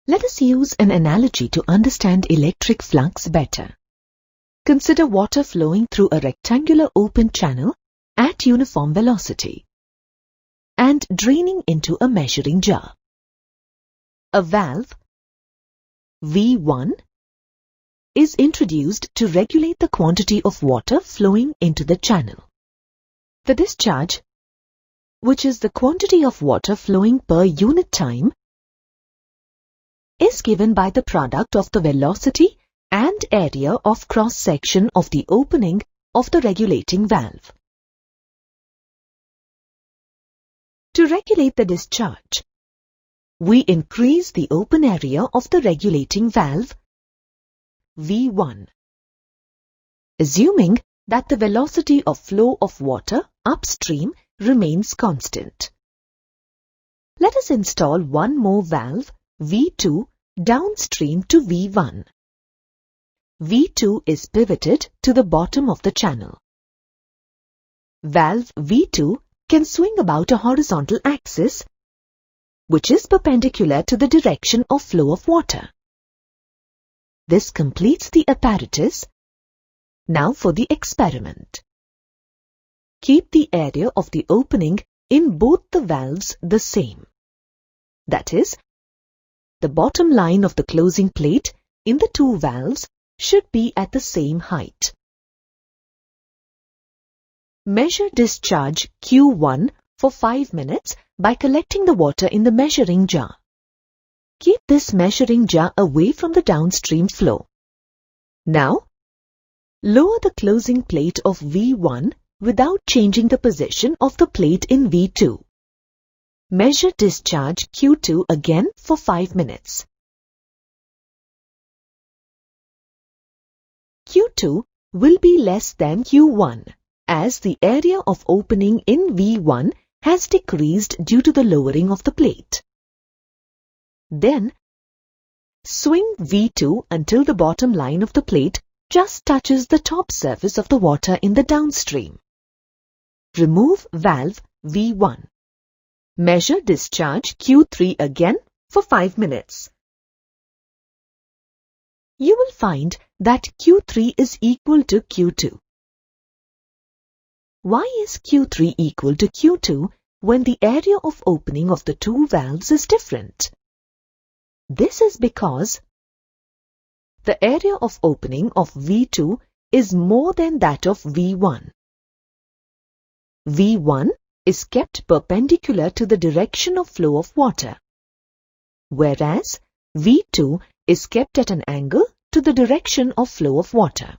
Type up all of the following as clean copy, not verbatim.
Let us use an analogy to understand electric flux better. Consider water flowing through a rectangular open channel at uniform velocity and draining into a measuring jar. A valve, V1, is introduced to regulate the quantity of water flowing into the channel. The discharge, which is the quantity of water flowing per unit time, is given by the product of the velocity and area of cross-section of the opening of the regulating valve. To regulate the discharge, we increase the open area of the regulating valve, V1, assuming that the velocity of flow of water upstream remains constant. Let us install one more valve, V2, downstream to V1. V2 is pivoted to the bottom of the channel. Valve V2 can swing about a horizontal axis, which is perpendicular to the direction of flow of water. This completes the apparatus. Now for the experiment. Keep the area of the opening in both the valves the same. That is, the bottom line of the closing plate in the two valves should be at the same height. Measure discharge Q1 for 5 minutes by collecting the water in the measuring jar. Keep this measuring jar away from the downstream flow. Now, lower the closing plate of V1 without changing the position of the plate in V2. Measure discharge Q2 again for 5 minutes. Q2 will be less than Q1 as the area of opening in V1 has decreased due to the lowering of the plate. Then, swing V2 until the bottom line of the plate just touches the top surface of the water in the downstream. Remove valve V1. Measure discharge Q3 again for 5 minutes. You will find that Q3 is equal to Q2. Why is Q3 equal to Q2 when the area of opening of the two valves is different? This is because the area of opening of V2 is more than that of V1. V1 is kept perpendicular to the direction of flow of water, whereas V2 is kept at an angle to the direction of flow of water.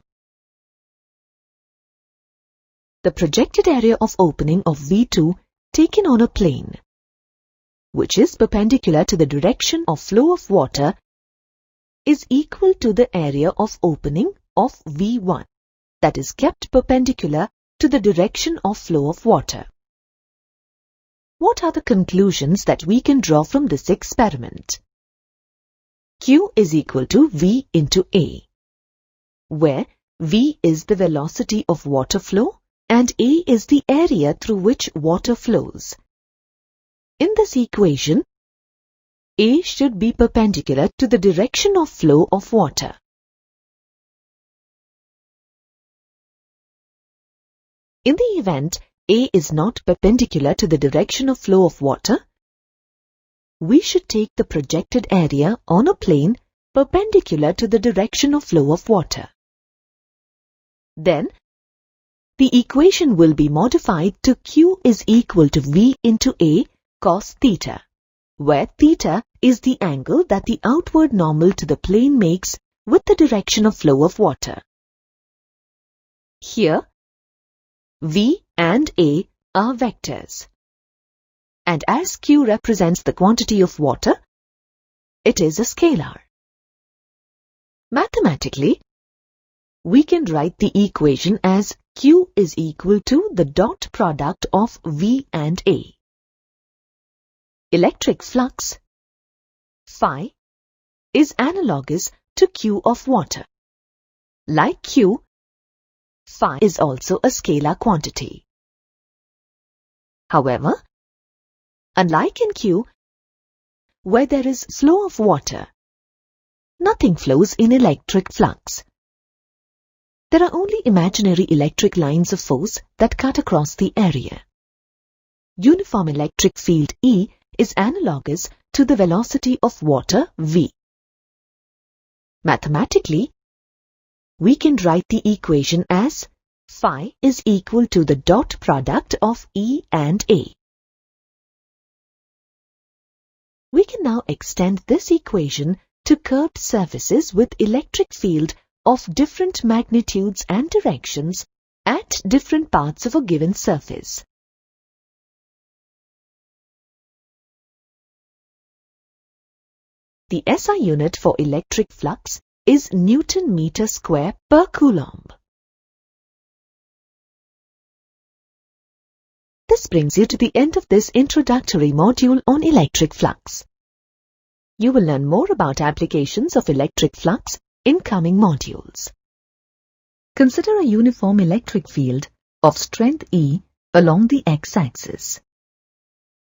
The projected area of opening of V2 taken on a plane, which is perpendicular to the direction of flow of water, is equal to the area of opening of V1 that is kept perpendicular to the direction of flow of water. What are the conclusions that we can draw from this experiment? Q is equal to V into A, where V is the velocity of water flow and A is the area through which water flows. In this equation, A should be perpendicular to the direction of flow of water. In the event A is not perpendicular to the direction of flow of water, we should take the projected area on a plane perpendicular to the direction of flow of water. Then, the equation will be modified to Q is equal to V into A cos theta, where theta is the angle that the outward normal to the plane makes with the direction of flow of water. Here, V and A are vectors, and as Q represents the quantity of water, it is a scalar. Mathematically, we can write the equation as Q is equal to the dot product of V and A. Electric flux, phi, is analogous to Q of water. Like Q, phi is also a scalar quantity. However, unlike in Q, where there is flow of water, nothing flows in electric flux. There are only imaginary electric lines of force that cut across the area. Uniform electric field E is analogous to the velocity of water v. Mathematically, we can write the equation as phi is equal to the dot product of E and A. We can now extend this equation to curved surfaces with electric field of different magnitudes and directions at different parts of a given surface. The SI unit for electric flux is Newton meter square per coulomb. This brings you to the end of this introductory module on electric flux. You will learn more about applications of electric flux in coming modules. Consider a uniform electric field of strength E along the x-axis.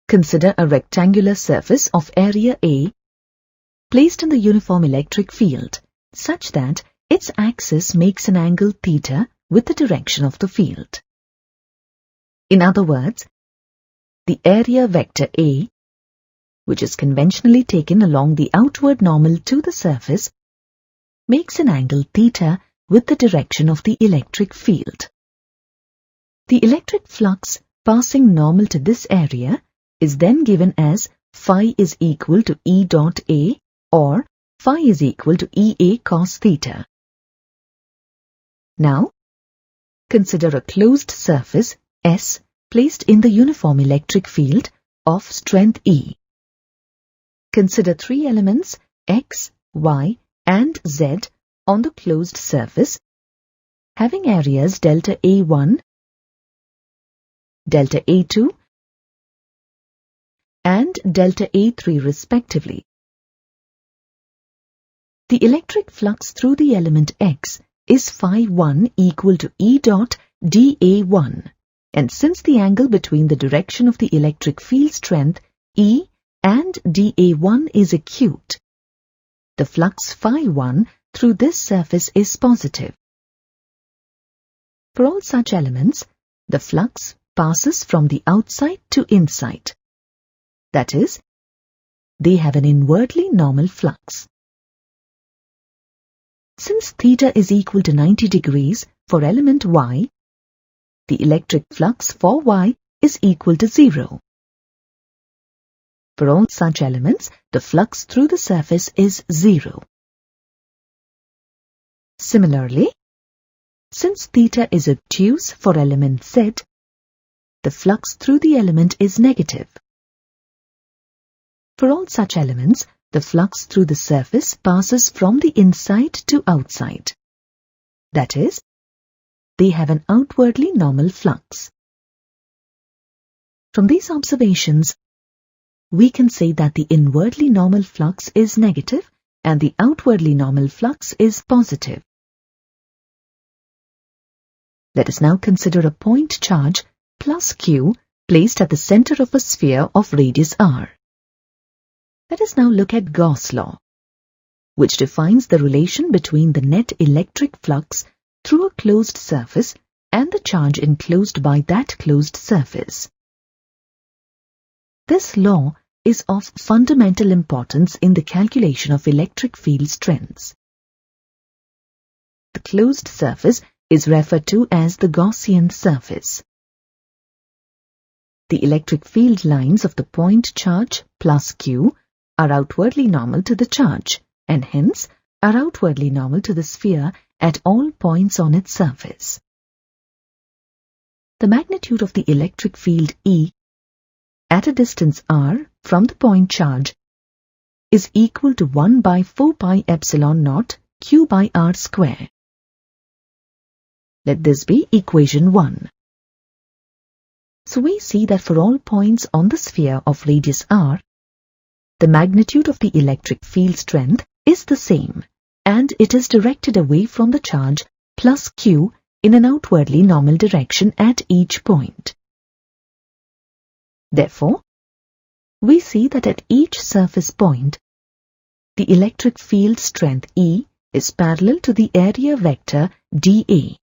Consider a rectangular surface of area A placed in the uniform electric field such that its axis makes an angle theta with the direction of the field. In other words, the area vector A, which is conventionally taken along the outward normal to the surface, makes an angle theta with the direction of the electric field. The electric flux passing normal to this area is then given as phi is equal to E dot A or phi is equal to EA cos theta. Now, consider a closed surface S placed in the uniform electric field of strength E. Consider three elements X, Y, and Z on the closed surface, having areas delta A1, delta A2, and delta A3 respectively. The electric flux through the element X is phi 1 equal to E dot dA1, and since the angle between the direction of the electric field strength E and dA1 is acute, the flux phi 1 through this surface is positive. For all such elements, the flux passes from the outside to inside. That is, they have an inwardly normal flux. Since theta is equal to 90 degrees for element Y, the electric flux for Y is equal to 0. For all such elements, the flux through the surface is 0. Similarly, since theta is obtuse for element Z, the flux through the element is negative. For all such elements, the flux through the surface passes from the inside to outside. That is, they have an outwardly normal flux. From these observations, we can say that the inwardly normal flux is negative and the outwardly normal flux is positive. Let us now consider a point charge plus Q placed at the center of a sphere of radius r. Let us now look at Gauss' law, which defines the relation between the net electric flux through a closed surface and the charge enclosed by that closed surface. This law is of fundamental importance in the calculation of electric field strengths. The closed surface is referred to as the Gaussian surface. The electric field lines of the point charge plus Q are outwardly normal to the charge and hence are outwardly normal to the sphere at all points on its surface. The magnitude of the electric field E at a distance r from the point charge is equal to 1 by 4 pi epsilon naught Q by r square. Let this be equation 1. So we see that for all points on the sphere of radius r, the magnitude of the electric field strength is the same, and it is directed away from the charge plus Q in an outwardly normal direction at each point. Therefore, we see that at each surface point, the electric field strength E is parallel to the area vector dA,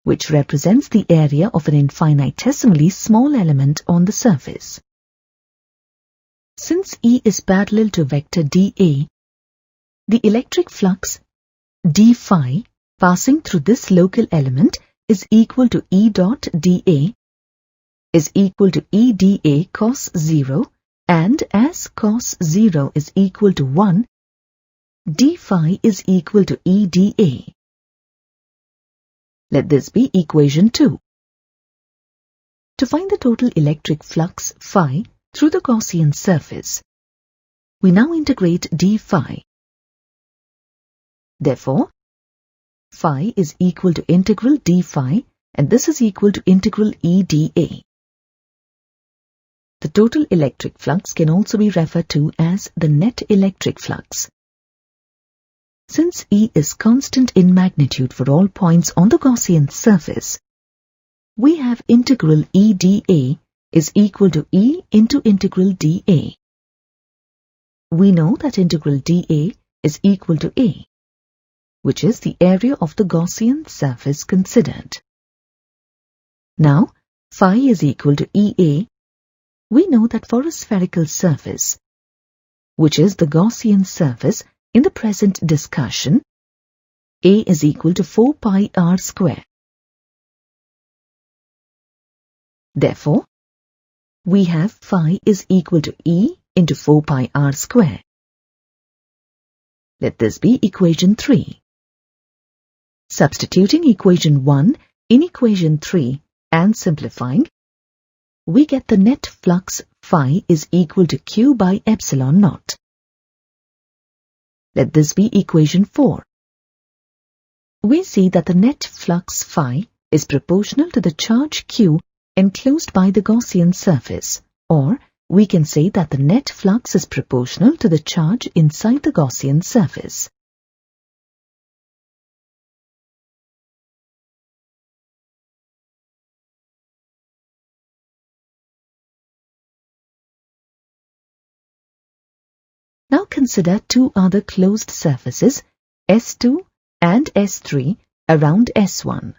which represents the area of an infinitesimally small element on the surface. Since E is parallel to vector dA, the electric flux d phi passing through this local element is equal to E dot dA is equal to E dA cos 0, and as cos 0 is equal to 1, d phi is equal to E dA. Let this be equation 2. To find the total electric flux phi through the Gaussian surface, we now integrate d phi. Therefore, phi is equal to integral d phi, and this is equal to integral E dA. The total electric flux can also be referred to as the net electric flux. Since E is constant in magnitude for all points on the Gaussian surface, we have integral E dA is equal to E into integral dA. We know that integral dA is equal to A, which is the area of the Gaussian surface considered. Now, phi is equal to EA. We know that for a spherical surface, which is the Gaussian surface in the present discussion, A is equal to 4 pi r square. Therefore, we have phi is equal to E into 4 pi r square. Let this be equation 3. Substituting equation 1 in equation 3 and simplifying, we get the net flux phi is equal to Q by epsilon naught. Let this be equation 4. We see that the net flux phi is proportional to the charge Q enclosed by the Gaussian surface, or we can say that the net flux is proportional to the charge inside the Gaussian surface. Now consider two other closed surfaces, S2 and S3, around S1.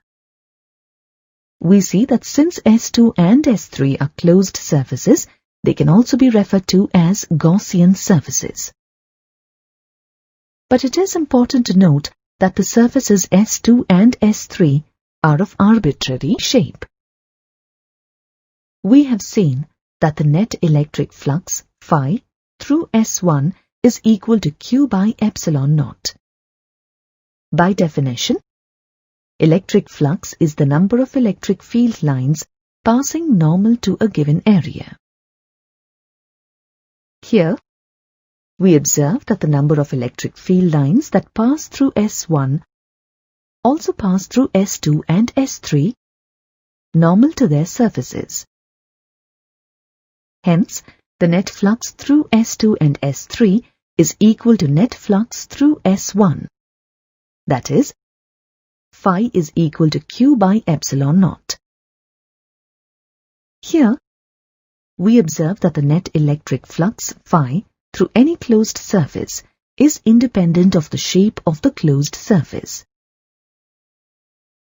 We see that since S2 and S3 are closed surfaces, they can also be referred to as Gaussian surfaces. But it is important to note that the surfaces S2 and S3 are of arbitrary shape. We have seen that the net electric flux, phi, through S1 is equal to Q by epsilon naught. By definition, electric flux is the number of electric field lines passing normal to a given area. Here, we observe that the number of electric field lines that pass through S1 also pass through S2 and S3, normal to their surfaces. Hence, the net flux through S2 and S3 is equal to net flux through S1. That is, phi is equal to Q by epsilon naught. Here, we observe that the net electric flux phi through any closed surface is independent of the shape of the closed surface.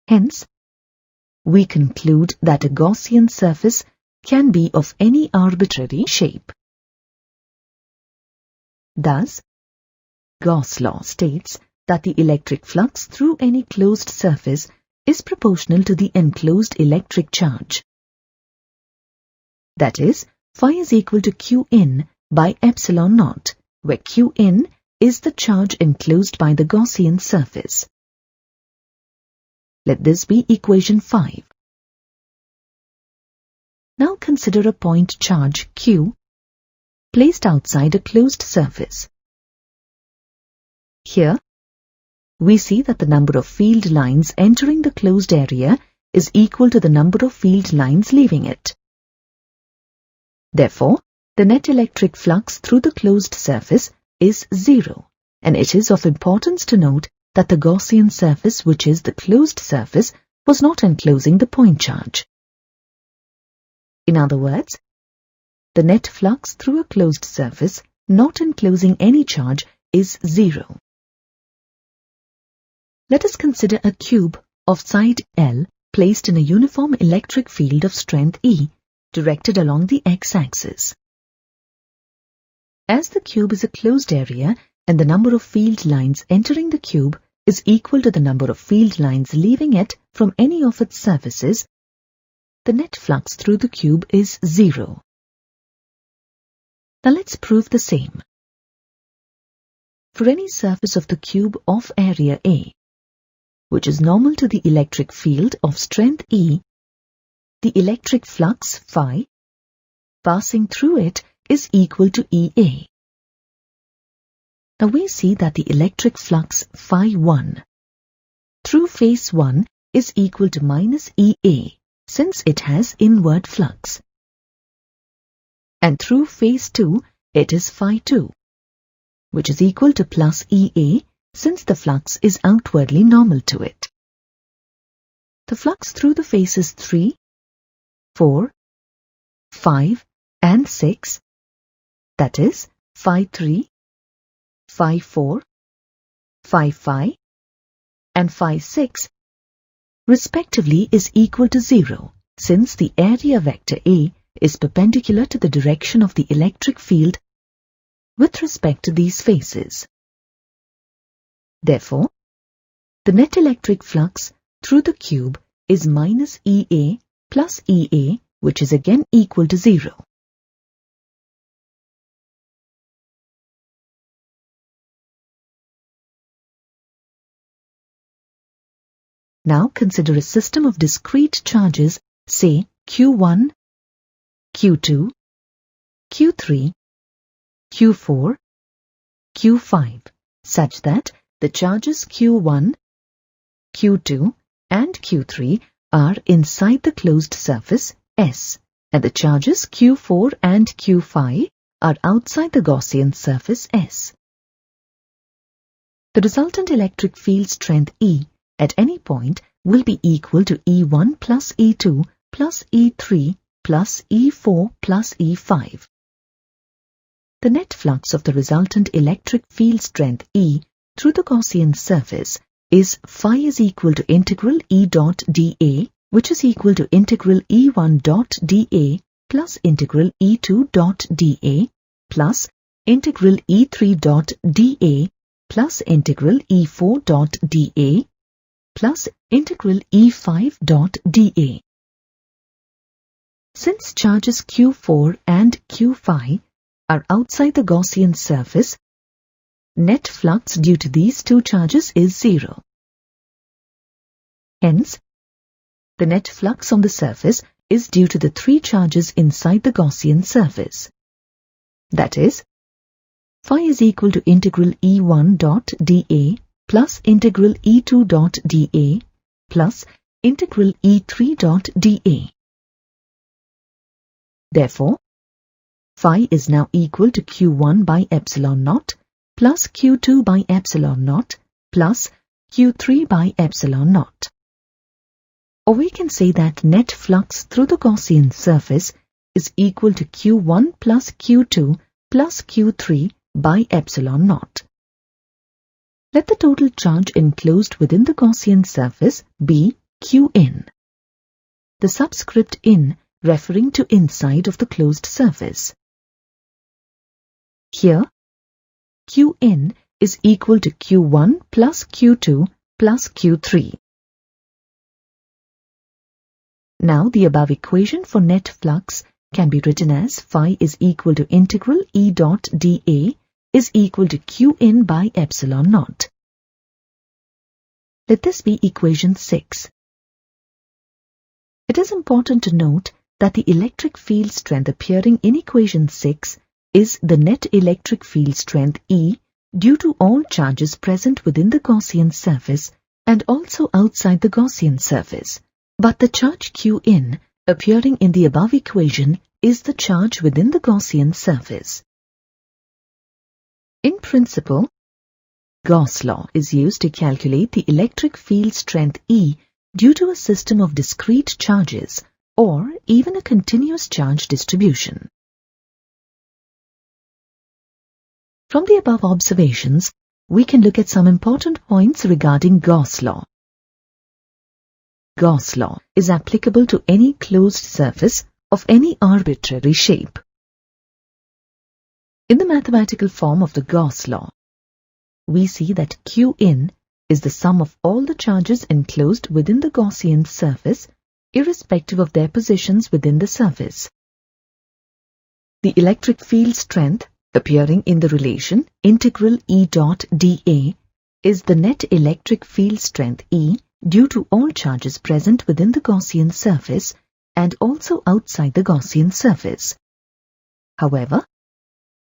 Hence, we conclude that a Gaussian surface can be of any arbitrary shape. Thus, Gauss' law states that the electric flux through any closed surface is proportional to the enclosed electric charge. That is, phi is equal to Qin by epsilon naught, where Qin is the charge enclosed by the Gaussian surface. Let this be equation 5. Now consider a point charge Q placed outside a closed surface. Here, we see that the number of field lines entering the closed area is equal to the number of field lines leaving it. Therefore, the net electric flux through the closed surface is 0, and it is of importance to note that the Gaussian surface, which is the closed surface, was not enclosing the point charge. In other words, the net flux through a closed surface not enclosing any charge is 0. Let us consider a cube of side L placed in a uniform electric field of strength E, directed along the x-axis. As the cube is a closed area and the number of field lines entering the cube is equal to the number of field lines leaving it from any of its surfaces, the net flux through the cube is 0. Now let's prove the same. For any surface of the cube of area A, which is normal to the electric field of strength E, the electric flux phi passing through it is equal to EA. Now we see that the electric flux phi 1 through face 1 is equal to minus EA, since it has inward flux. And through face 2 it is phi 2, which is equal to plus EA, since the flux is outwardly normal to it. The flux through the faces 3, 4, 5 and 6, that is phi 3, phi 4, phi 5 and phi 6 respectively is equal to 0, since the area vector A is perpendicular to the direction of the electric field with respect to these faces. Therefore, the net electric flux through the cube is minus EA plus EA, which is again equal to 0. Now consider a system of discrete charges, say Q1, Q2, Q3, Q4, Q5, such that the charges Q1, Q2 and Q3 are inside the closed surface S, and the charges Q4 and Q5 are outside the Gaussian surface S. The resultant electric field strength E at any point will be equal to E1 plus E2 plus E3 plus E4 plus E5. The net flux of the resultant electric field strength E through the Gaussian surface is phi is equal to integral E dot dA, which is equal to integral E1 dot dA plus integral E2 dot dA plus integral E3 dot dA plus integral E4 dot dA plus integral E5 dot dA. Since charges Q4 and Q5 are outside the Gaussian surface, net flux due to these two charges is 0. Hence, the net flux on the surface is due to the three charges inside the Gaussian surface. That is, phi is equal to integral E1 dot dA plus integral E2 dot dA plus integral E3 dot dA. Therefore, phi is now equal to Q1 by epsilon naught plus Q2 by epsilon naught plus Q3 by epsilon naught. Or we can say that net flux through the Gaussian surface is equal to Q1 plus Q2 plus Q3 by epsilon naught. Let the total charge enclosed within the Gaussian surface be Qin, the subscript in referring to inside of the closed surface. Here, Qin is equal to Q1 plus Q2 plus Q3. Now the above equation for net flux can be written as phi is equal to integral E dot dA is equal to Qin by epsilon naught. Let this be equation 6. It is important to note that the electric field strength appearing in equation 6 is the net electric field strength E due to all charges present within the Gaussian surface and also outside the Gaussian surface. But the charge Qin appearing in the above equation is the charge within the Gaussian surface. In principle, Gauss law is used to calculate the electric field strength E due to a system of discrete charges or even a continuous charge distribution. From the above observations, we can look at some important points regarding Gauss law. Gauss law is applicable to any closed surface of any arbitrary shape. In the mathematical form of the Gauss law, we see that Qin is the sum of all the charges enclosed within the Gaussian surface, irrespective of their positions within the surface. The electric field strength appearing in the relation integral E dot dA is the net electric field strength E due to all charges present within the Gaussian surface and also outside the Gaussian surface. However,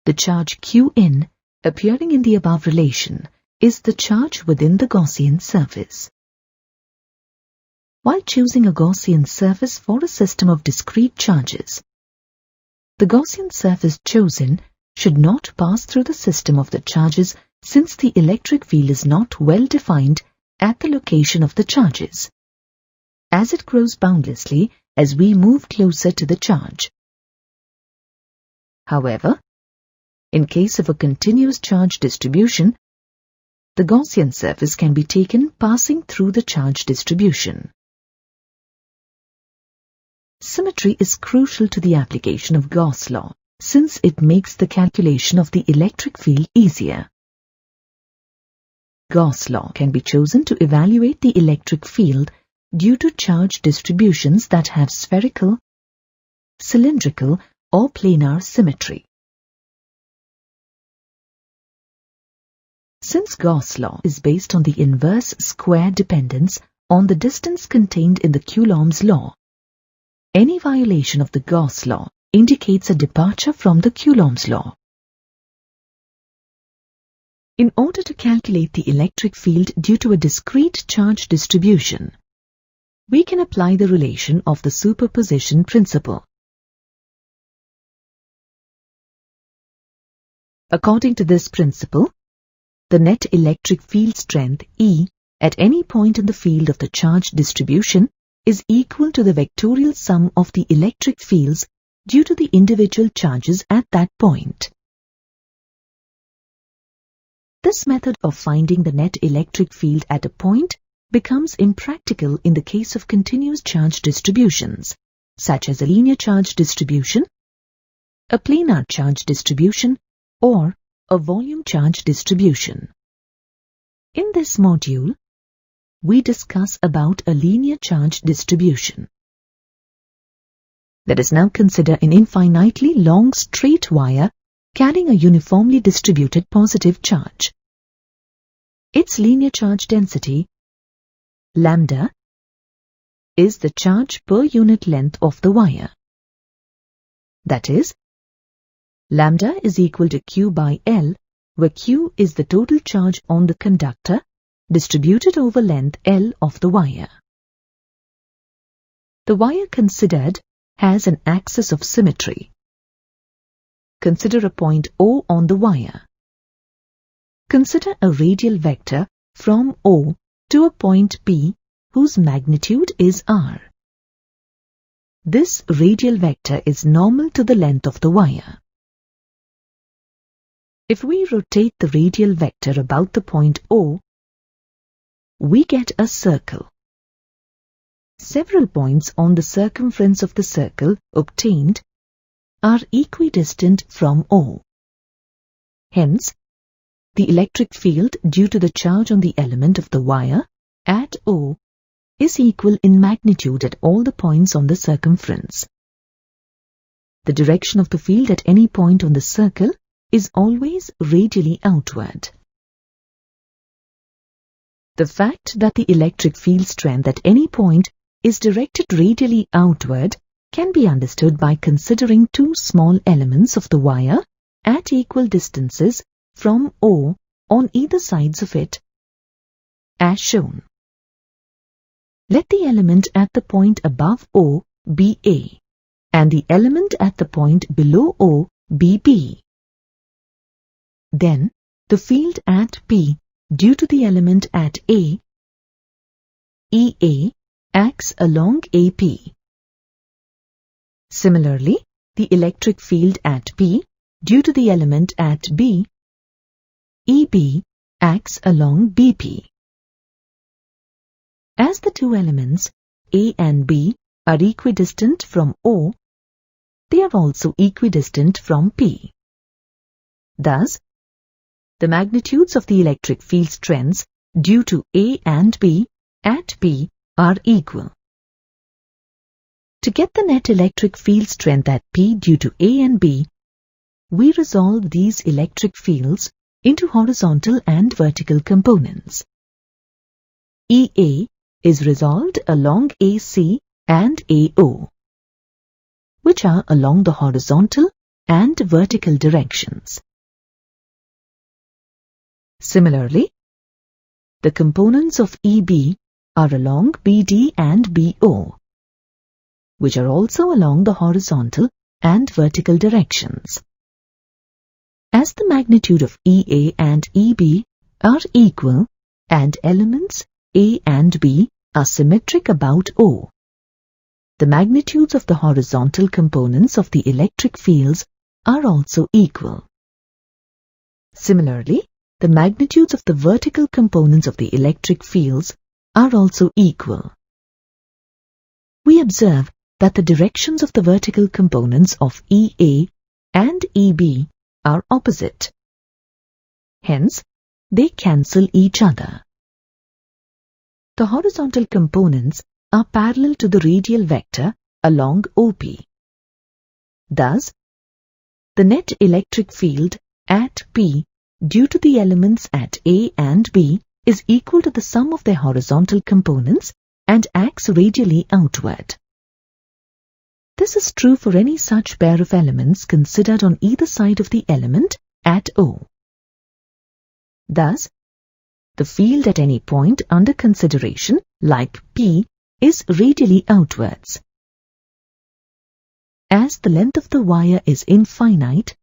the charge Qin appearing in the above relation is the charge within the Gaussian surface. While choosing a Gaussian surface for a system of discrete charges, the Gaussian surface chosen should not pass through the system of the charges since the electric field is not well defined at the location of the charges, as it grows boundlessly as we move closer to the charge. However, in case of a continuous charge distribution, the Gaussian surface can be taken passing through the charge distribution. Symmetry is crucial to the application of Gauss law, since it makes the calculation of the electric field easier. Gauss law can be chosen to evaluate the electric field due to charge distributions that have spherical, cylindrical, or planar symmetry. Since Gauss law is based on the inverse square dependence on the distance contained in the Coulomb's law, any violation of the Gauss law indicates a departure from the Coulomb's law. In order to calculate the electric field due to a discrete charge distribution, we can apply the relation of the superposition principle. According to this principle, the net electric field strength E at any point in the field of the charge distribution is equal to the vectorial sum of the electric fields due to the individual charges at that point. This method of finding the net electric field at a point becomes impractical in the case of continuous charge distributions, such as a linear charge distribution, a planar charge distribution, or a volume charge distribution. In this module, we discuss about a linear charge distribution. Let us now consider an infinitely long straight wire carrying a uniformly distributed positive charge. Its linear charge density, lambda, is the charge per unit length of the wire. That is, lambda is equal to Q by L, where Q is the total charge on the conductor distributed over length L of the wire. The wire considered has an axis of symmetry. Consider a point O on the wire. Consider a radial vector from O to a point P whose magnitude is r. This radial vector is normal to the length of the wire. If we rotate the radial vector about the point O, we get a circle. Several points on the circumference of the circle obtained are equidistant from O. Hence, the electric field due to the charge on the element of the wire at O is equal in magnitude at all the points on the circumference. The direction of the field at any point on the circle is always radially outward. The fact that the electric field strength at any point is directed radially outward can be understood by considering two small elements of the wire at equal distances from O on either sides of it, as shown. Let the element at the point above O be A, and the element at the point below O be B. Then, the field at P due to the element at A, EA, acts along AP. Similarly, the electric field at P due to the element at B EB acts along BP. As the two elements A and B are equidistant from O, they are also equidistant from P. Thus, the magnitudes of the electric field strengths due to A and B at P are equal. To get the net electric field strength at P due to A and B, we resolve these electric fields into horizontal and vertical components. EA is resolved along AC and AO, which are along the horizontal and vertical directions. Similarly, the components of EB are along BD and BO, which are also along the horizontal and vertical directions. As the magnitude of EA and EB are equal and elements A and B are symmetric about O, the magnitudes of the horizontal components of the electric fields are also equal. Similarly, the magnitudes of the vertical components of the electric fields are also equal. We observe that the directions of the vertical components of EA and EB are opposite. Hence, they cancel each other. The horizontal components are parallel to the radial vector along OP. Thus, the net electric field at P due to the elements at A and B is equal to the sum of their horizontal components and acts radially outward. This is true for any such pair of elements considered on either side of the element at O. Thus, the field at any point under consideration, like P, is radially outwards. As the length of the wire is infinite,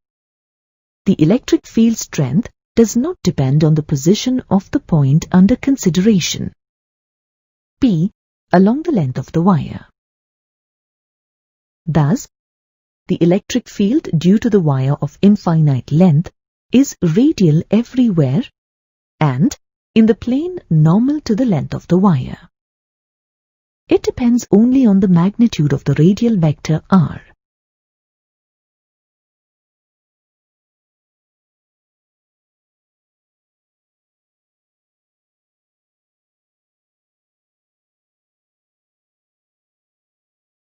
the electric field strength does not depend on the position of the point under consideration, P, along the length of the wire. Thus, the electric field due to the wire of infinite length is radial everywhere and in the plane normal to the length of the wire. It depends only on the magnitude of the radial vector r.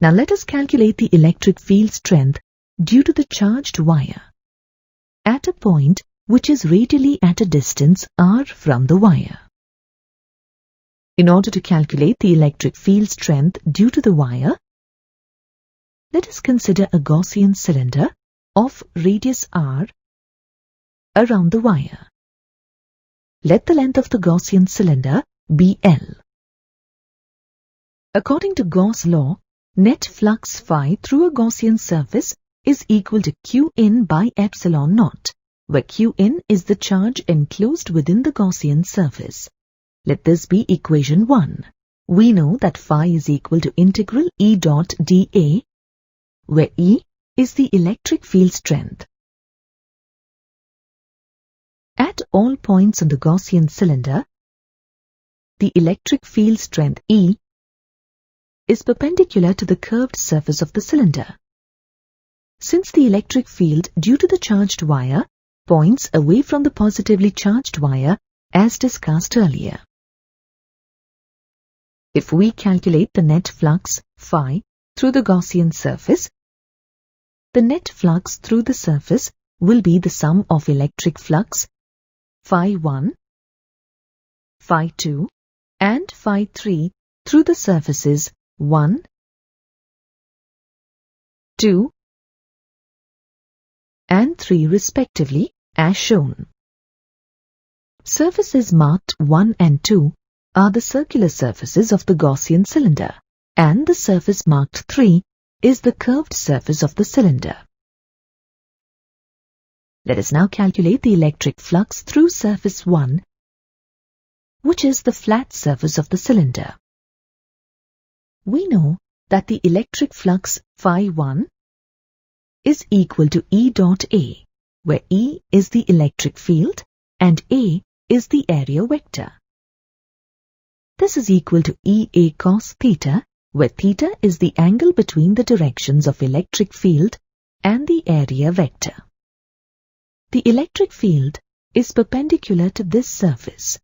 Now let us calculate the electric field strength due to the charged wire at a point which is radially at a distance r from the wire. In order to calculate the electric field strength due to the wire, let us consider a Gaussian cylinder of radius r around the wire. Let the length of the Gaussian cylinder be L. According to Gauss' law, net flux phi through a Gaussian surface is equal to Qin by epsilon naught, where Qin is the charge enclosed within the Gaussian surface. Let this be equation 1. We know that phi is equal to integral E dot dA, where E is the electric field strength. At all points on the Gaussian cylinder, the electric field strength E is perpendicular to the curved surface of the cylinder. Since the electric field due to the charged wire points away from the positively charged wire as discussed earlier. If we calculate the net flux phi through the Gaussian surface, the net flux through the surface will be the sum of electric flux phi 1, phi 2 and phi 3 through the surfaces 1, 2 and 3 respectively, as shown. Surfaces marked 1 and 2 are the circular surfaces of the Gaussian cylinder, and the surface marked 3 is the curved surface of the cylinder. Let us now calculate the electric flux through surface 1, which is the flat surface of the cylinder. We know that the electric flux phi 1 is equal to E dot A, where E is the electric field and A is the area vector. This is equal to EA cos theta, where theta is the angle between the directions of electric field and the area vector. The electric field is perpendicular to this surface.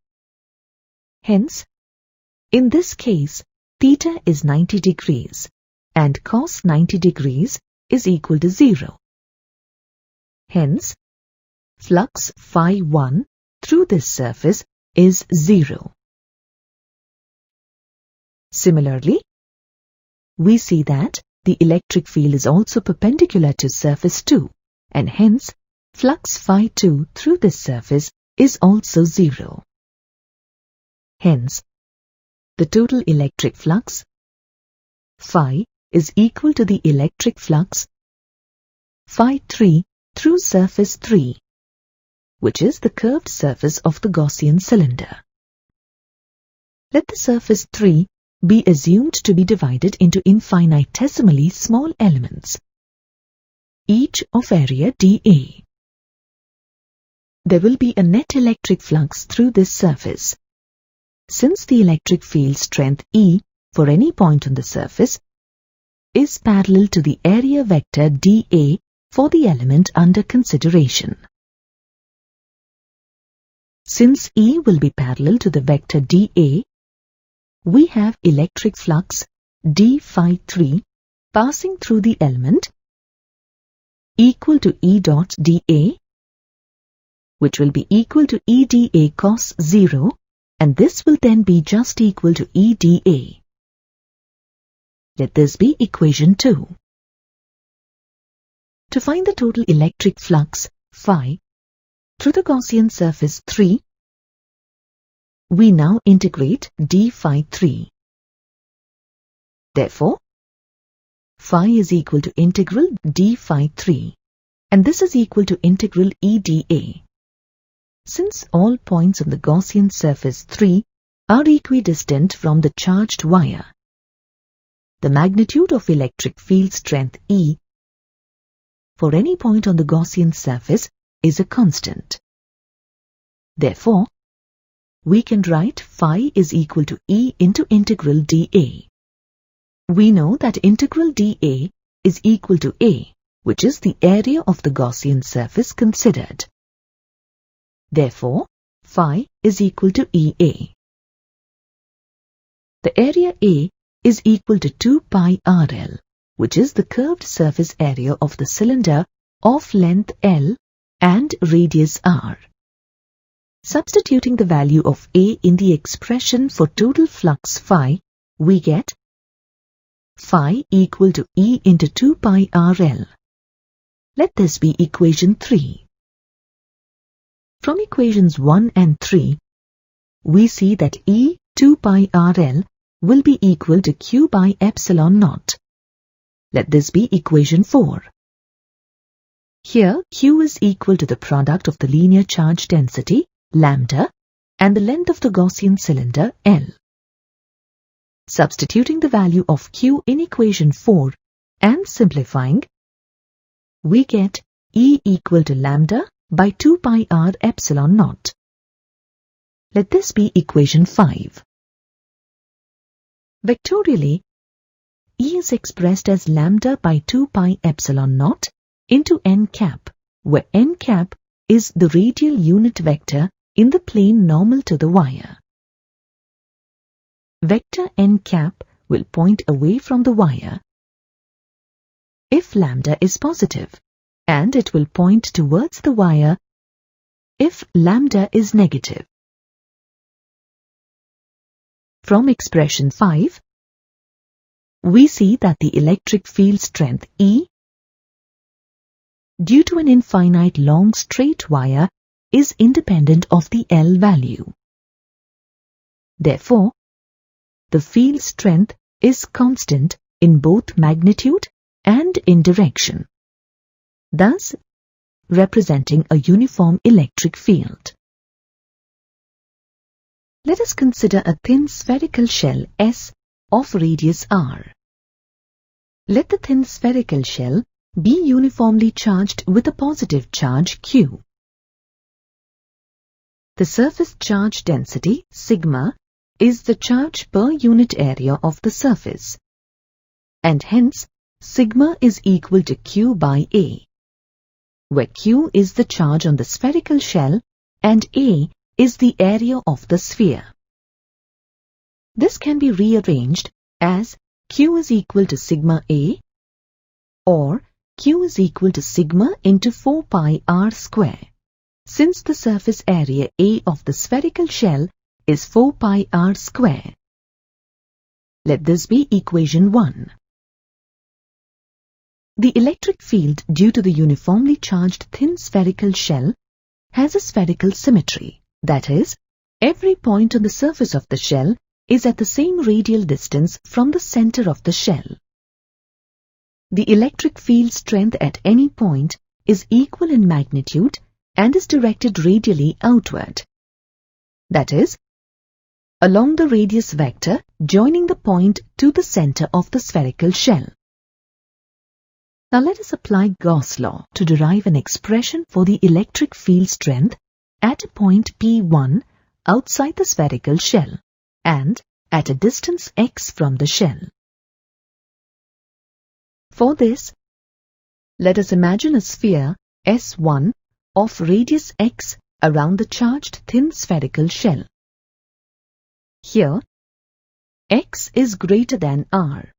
Hence, in this case, theta is 90 degrees and cos 90 degrees is equal to 0. Hence, flux phi 1 through this surface is 0. Similarly, we see that the electric field is also perpendicular to surface 2, and hence flux phi 2 through this surface is also 0. Hence, the total electric flux phi is equal to the electric flux phi 3 through surface 3, which is the curved surface of the Gaussian cylinder. Let the surface 3 be assumed to be divided into infinitesimally small elements, each of area dA. There will be a net electric flux through this surface. Since the electric field strength E for any point on the surface is parallel to the area vector dA for the element under consideration. Since E will be parallel to the vector dA, we have electric flux d phi 3 passing through the element equal to E dot dA, which will be equal to EdA cos 0, and this will then be just equal to EdA. Let this be equation 2. To find the total electric flux phi through the Gaussian surface 3, we now integrate d phi 3. Therefore, phi is equal to integral d phi 3, and this is equal to integral EdA. Since all points on the Gaussian surface 3 are equidistant from the charged wire, the magnitude of electric field strength E for any point on the Gaussian surface is a constant. Therefore, we can write phi is equal to E into integral dA. We know that integral dA is equal to A, which is the area of the Gaussian surface considered. Therefore, phi is equal to EA. The area A is equal to 2 pi RL, which is the curved surface area of the cylinder of length L and radius R. Substituting the value of A in the expression for total flux phi, we get phi equal to E into 2 pi RL. Let this be equation 3. From equations 1 and 3, we see that E 2 pi RL will be equal to Q by epsilon naught. Let this be equation 4. Here, Q is equal to the product of the linear charge density, lambda, and the length of the Gaussian cylinder, L. Substituting the value of Q in equation 4 and simplifying, we get E equal to lambda by 2 pi R epsilon naught. Let this be equation 5. Vectorially, E is expressed as lambda by 2 pi epsilon naught into n cap, where n cap is the radial unit vector in the plane normal to the wire. Vector n cap will point away from the wire if lambda is positive, and it will point towards the wire if lambda is negative. From expression 5, we see that the electric field strength E, due to an infinite long straight wire, is independent of the L value. Therefore, the field strength is constant in both magnitude and in direction, thus representing a uniform electric field. Let us consider a thin spherical shell S of radius r. Let the thin spherical shell be uniformly charged with a positive charge Q. The surface charge density, sigma, is the charge per unit area of the surface, and hence sigma is equal to Q by A, where Q is the charge on the spherical shell and A is the area of the sphere. This can be rearranged as Q is equal to sigma A or Q is equal to sigma into 4 pi r square, since the surface area A of the spherical shell is 4 pi r square. Let this be equation 1. The electric field due to the uniformly charged thin spherical shell has a spherical symmetry. That is, every point on the surface of the shell is at the same radial distance from the center of the shell. The electric field strength at any point is equal in magnitude and is directed radially outward. That is, along the radius vector joining the point to the center of the spherical shell. Now let us apply Gauss' law to derive an expression for the electric field strength at a point P1 outside the spherical shell and at a distance x from the shell. For this, let us imagine a sphere S1 of radius x around the charged thin spherical shell. Here, x is greater than r.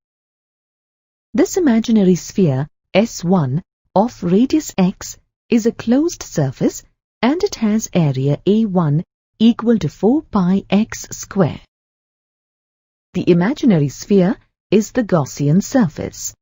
This imaginary sphere S1 of radius x is a closed surface and it has area A1 equal to 4 pi x square. The imaginary sphere is the Gaussian surface.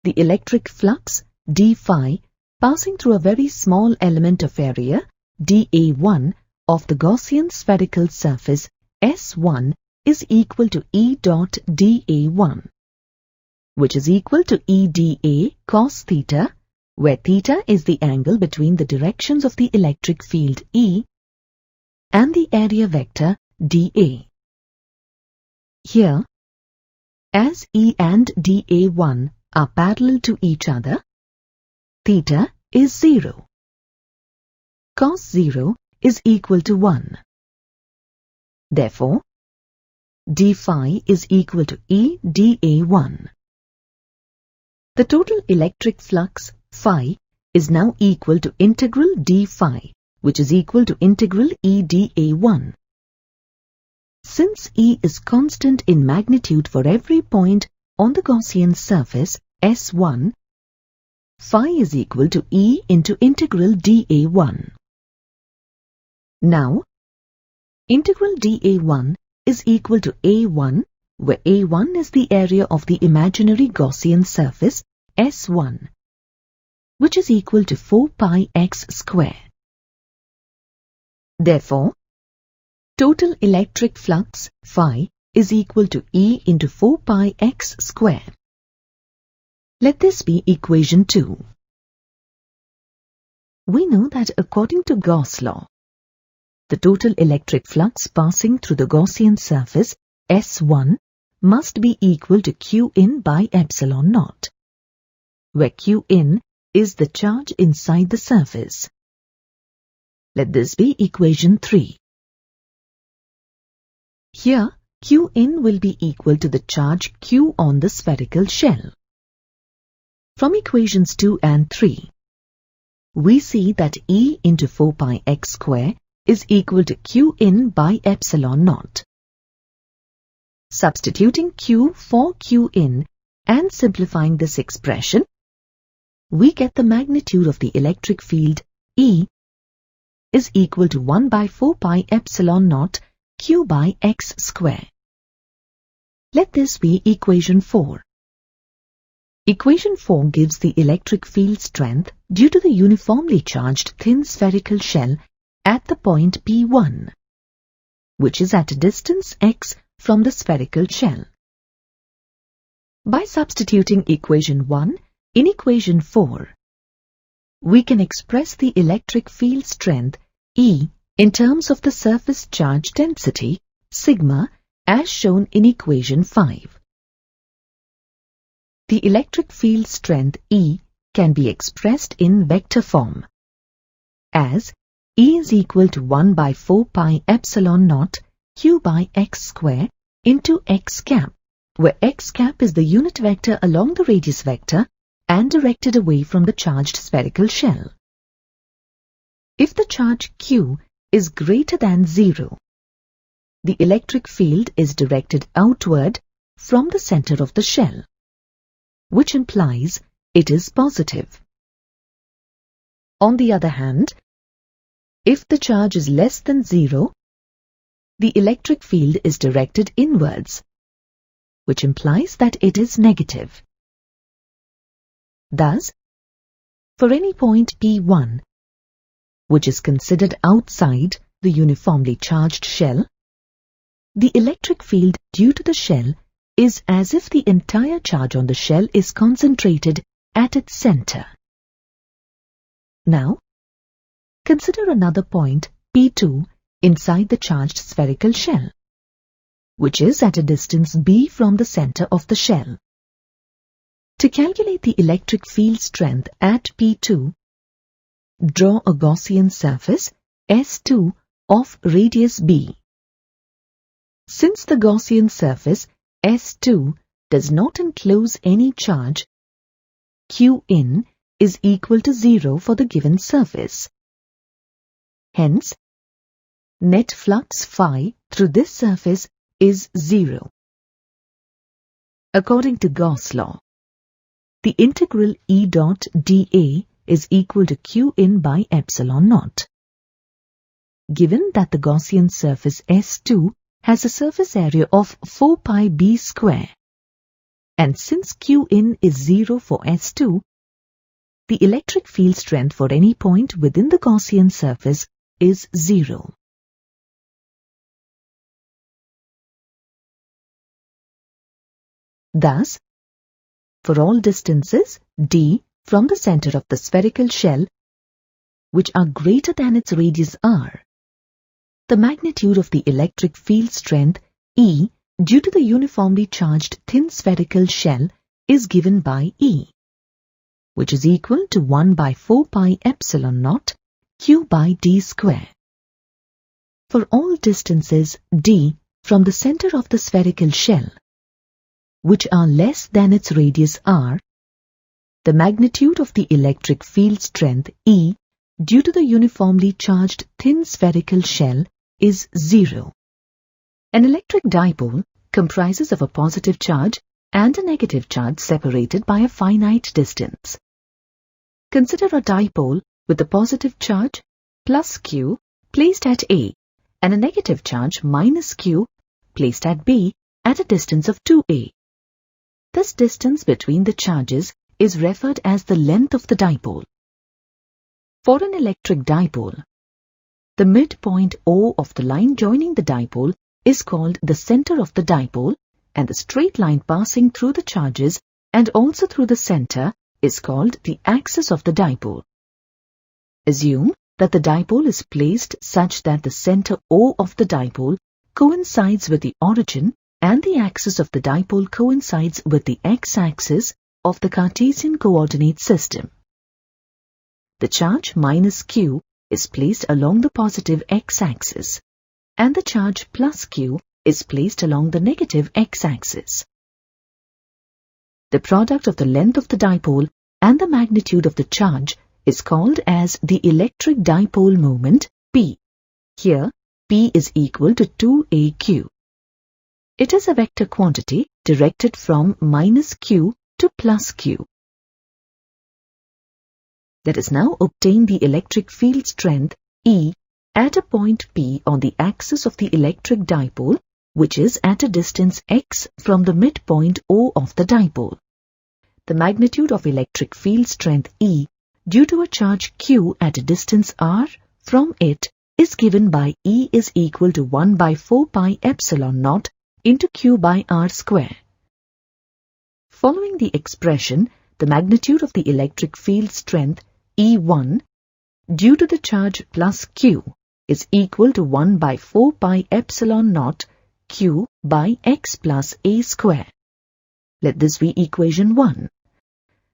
The electric flux d phi passing through a very small element of area dA1 of the Gaussian spherical surface S1 is equal to E dot dA1, which is equal to EdA cos theta, where theta is the angle between the directions of the electric field E and the area vector dA. Here, as E and dA1 are parallel to each other, theta is 0. Cos 0 is equal to 1. Therefore, d phi is equal to E dA1. The total electric flux phi is now equal to integral d phi, which is equal to integral E dA1. Since E is constant in magnitude for every point on the Gaussian surface S1, phi is equal to E into integral dA1. Now, integral dA1 is equal to A1, where A1 is the area of the imaginary Gaussian surface S1, which is equal to 4 pi x square. Therefore, total electric flux phi is equal to E into 4 pi x square. Let this be equation 2. We know that according to Gauss' law, the total electric flux passing through the Gaussian surface S1 must be equal to Qin by epsilon naught, where Qin is the charge inside the surface. Let this be equation 3. Here, Qin will be equal to the charge Q on the spherical shell. From equations 2 and 3, we see that E into 4 pi x square is equal to Qin by epsilon naught. Substituting Q for Qin and simplifying this expression, we get the magnitude of the electric field E is equal to 1 by 4 pi epsilon naught Q by x square. Let this be equation 4. Equation 4 gives the electric field strength due to the uniformly charged thin spherical shell at the point P1, which is at a distance x from the spherical shell. By substituting equation 1 in equation 4, we can express the electric field strength E in terms of the surface charge density, sigma, as shown in equation 5. The electric field strength E can be expressed in vector form as E is equal to 1 by 4 pi epsilon naught q by x square into x cap, where x cap is the unit vector along the radius vector and directed away from the charged spherical shell. If the charge q is greater than 0, the electric field is directed outward from the center of the shell, which implies it is positive. On the other hand, if the charge is less than 0, the electric field is directed inwards, which implies that it is negative. Thus, for any point P1, which is considered outside the uniformly charged shell, the electric field due to the shell is as if the entire charge on the shell is concentrated at its center. Now, consider another point P2 inside the charged spherical shell, which is at a distance b from the center of the shell. To calculate the electric field strength at P2, draw a Gaussian surface S2 of radius b. Since the Gaussian surface S2 does not enclose any charge, Q in is equal to 0 for the given surface. Hence, net flux phi through this surface is 0. According to Gauss law, the integral E dot dA is equal to Q in by epsilon naught. Given that the Gaussian surface S2 has a surface area of 4 pi b square, and since Q in is 0 for S2, the electric field strength for any point within the Gaussian surface is 0. Thus, for all distances d from the center of the spherical shell, which are greater than its radius r, the magnitude of the electric field strength E due to the uniformly charged thin spherical shell is given by E, which is equal to 1 by 4 pi epsilon naught q by d square. For all distances d from the center of the spherical shell, which are less than its radius r, the magnitude of the electric field strength E due to the uniformly charged thin spherical shell is 0. An electric dipole comprises of a positive charge and a negative charge separated by a finite distance. Consider a dipole with a positive charge plus q placed at A and a negative charge minus q placed at B at a distance of 2a. This distance between the charges is referred as the length of the dipole. For an electric dipole, the midpoint O of the line joining the dipole is called the center of the dipole, and the straight line passing through the charges and also through the center is called the axis of the dipole. Assume that the dipole is placed such that the center O of the dipole coincides with the origin and the axis of the dipole coincides with the x-axis of the Cartesian coordinate system. The charge minus q is placed along the positive x-axis, and the charge plus q is placed along the negative x-axis. The product of the length of the dipole and the magnitude of the charge is called as the electric dipole moment P. Here, P is equal to 2aq. It is a vector quantity directed from minus q to plus q. Let us now obtain the electric field strength E at a point P on the axis of the electric dipole, which is at a distance x from the midpoint O of the dipole. The magnitude of electric field strength E due to a charge q at a distance r from it is given by E is equal to 1 by 4 pi epsilon naught into q by r square. Following the expression, the magnitude of the electric field strength E1 due to the charge plus q is equal to 1 by 4 pi epsilon naught q by x plus a square. Let this be equation 1.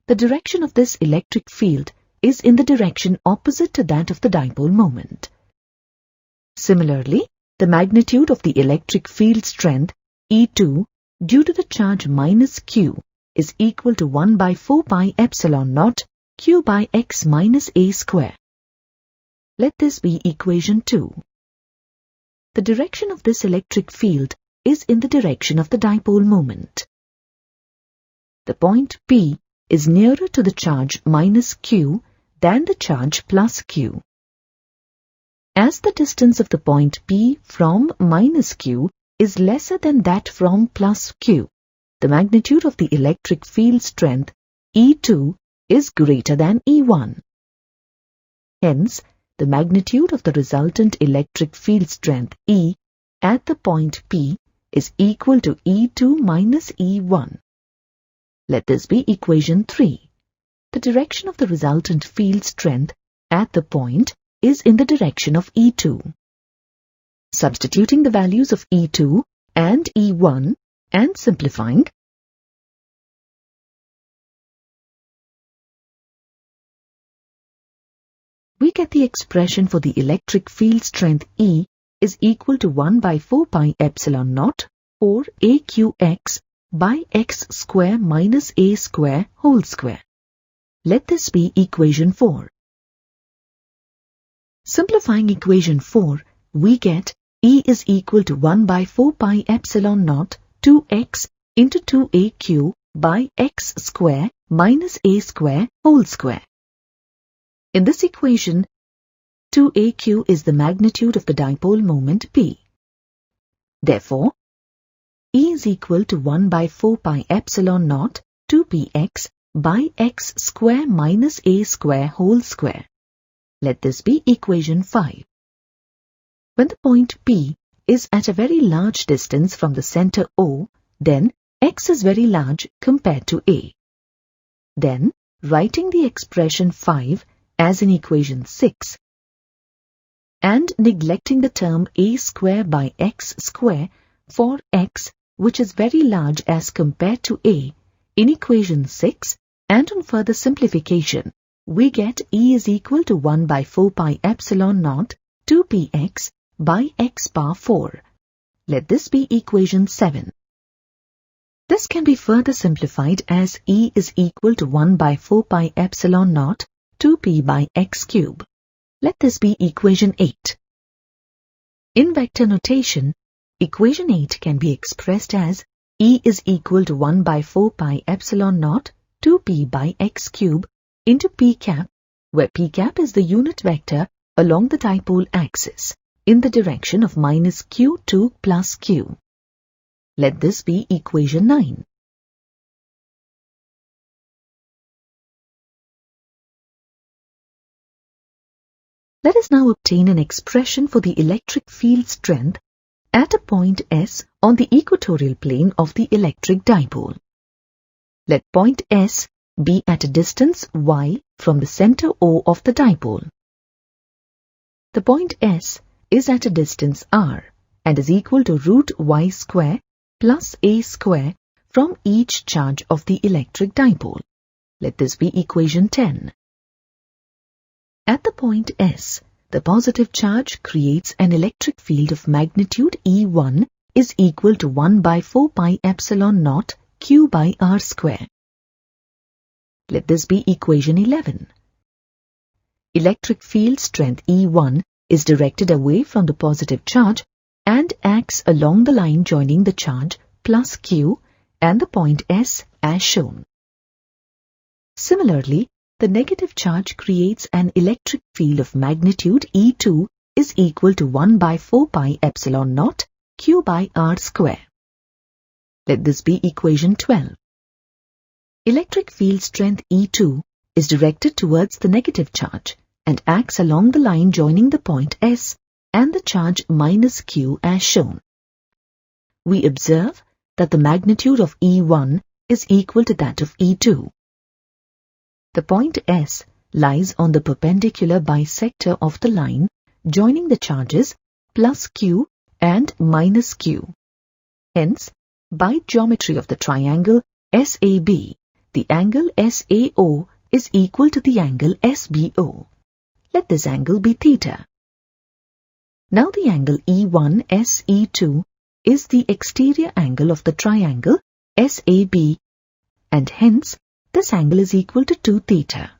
The direction of this electric field is in the direction opposite to that of the dipole moment. Similarly, the magnitude of the electric field strength E2 due to the charge minus q is equal to 1 by 4 pi epsilon naught q by x minus a square. Let this be equation 2. The direction of this electric field is in the direction of the dipole moment. The point P is nearer to the charge minus q than the charge plus q. As the distance of the point P from minus q is lesser than that from plus q, the magnitude of the electric field strength E2 is greater than E1. Hence, the magnitude of the resultant electric field strength E at the point P is equal to E2 minus E1. Let this be equation 3. The direction of the resultant field strength at the point is in the direction of E2. Substituting the values of E2 and E1 and simplifying, we get the expression for the electric field strength E is equal to 1 by 4 pi epsilon naught or AQX by x square minus a square whole square. Let this be equation 4. Simplifying equation 4, we get E is equal to 1 by 4 pi epsilon naught 2x into 2aq by x square minus a square whole square. In this equation, 2aq is the magnitude of the dipole moment P. Therefore, E is equal to 1 by 4 pi epsilon naught 2px by x square minus a square whole square. Let this be equation 5. When the point P is at a very large distance from the center O, then x is very large compared to A. Then, writing the expression 5 as in equation 6, and neglecting the term a square by x square for x which is very large as compared to A, in equation 6 and on further simplification, we get E is equal to 1 by 4 pi epsilon naught 2px by x power 4. Let this be equation 7. This can be further simplified as E is equal to 1 by 4 pi epsilon naught 2p by x cube. Let this be equation 8. In vector notation, equation 8 can be expressed as E is equal to 1 by 4 pi epsilon naught 2p by x cube into p cap, where p cap is the unit vector along the dipole axis in the direction of minus q2 plus q. Let this be equation 9. Let us now obtain an expression for the electric field strength at a point S on the equatorial plane of the electric dipole. Let point S be at a distance y from the center O of the dipole. The point S is at a distance r and is equal to root y square plus a square from each charge of the electric dipole. Let this be equation 10. At the point S, the positive charge creates an electric field of magnitude E1 is equal to 1 by 4 pi epsilon naught q by r square. Let this be equation 11. Electric field strength E1 is directed away from the positive charge and acts along the line joining the charge plus q and the point S as shown. Similarly, the negative charge creates an electric field of magnitude E2 is equal to 1 by 4 pi epsilon naught q by r square. Let this be equation 12. Electric field strength E2 is directed towards the negative charge and acts along the line joining the point S and the charge minus q as shown. We observe that the magnitude of E1 is equal to that of E2. The point S lies on the perpendicular bisector of the line joining the charges plus q and minus q. Hence, by geometry of the triangle SAB, the angle SAO is equal to the angle SBO. Let this angle be theta. Now the angle E1SE2 is the exterior angle of the triangle SAB, and hence this angle is equal to 2 theta.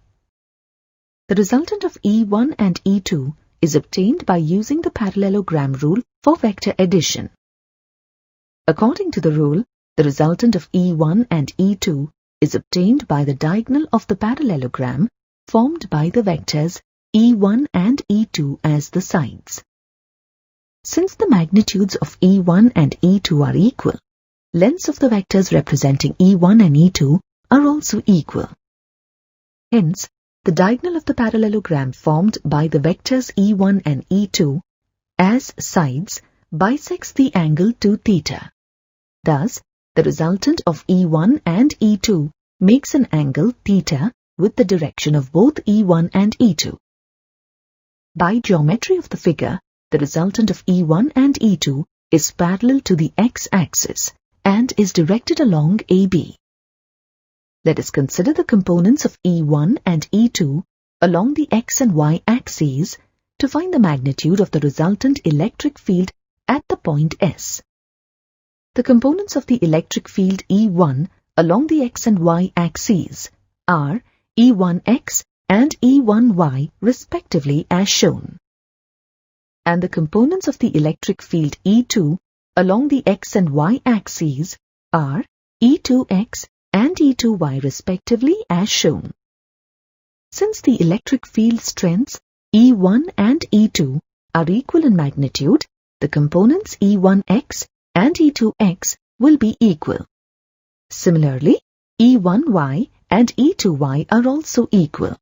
The resultant of E1 and E2 is obtained by using the parallelogram rule for vector addition. According to the rule, the resultant of E1 and E2 is obtained by the diagonal of the parallelogram formed by the vectors E1 and E2 as the sides. Since the magnitudes of E1 and E2 are equal, lengths of the vectors representing E1 and E2 are also equal. Hence, the diagonal of the parallelogram formed by the vectors E1 and E2 as sides bisects the angle 2 theta. Thus, the resultant of E1 and E2 makes an angle theta with the direction of both E1 and E2. By geometry of the figure, the resultant of E1 and E2 is parallel to the x-axis and is directed along AB. Let us consider the components of E1 and E2 along the x and y axes to find the magnitude of the resultant electric field at the point S. The components of the electric field E1 along the x and y axes are E1x and E1y respectively as shown. And the components of the electric field E2 along the x and y axes are E2x and E2y respectively as shown. Since the electric field strengths E1 and E2 are equal in magnitude, the components E1x and E2x will be equal. Similarly, E1y and E2y are also equal.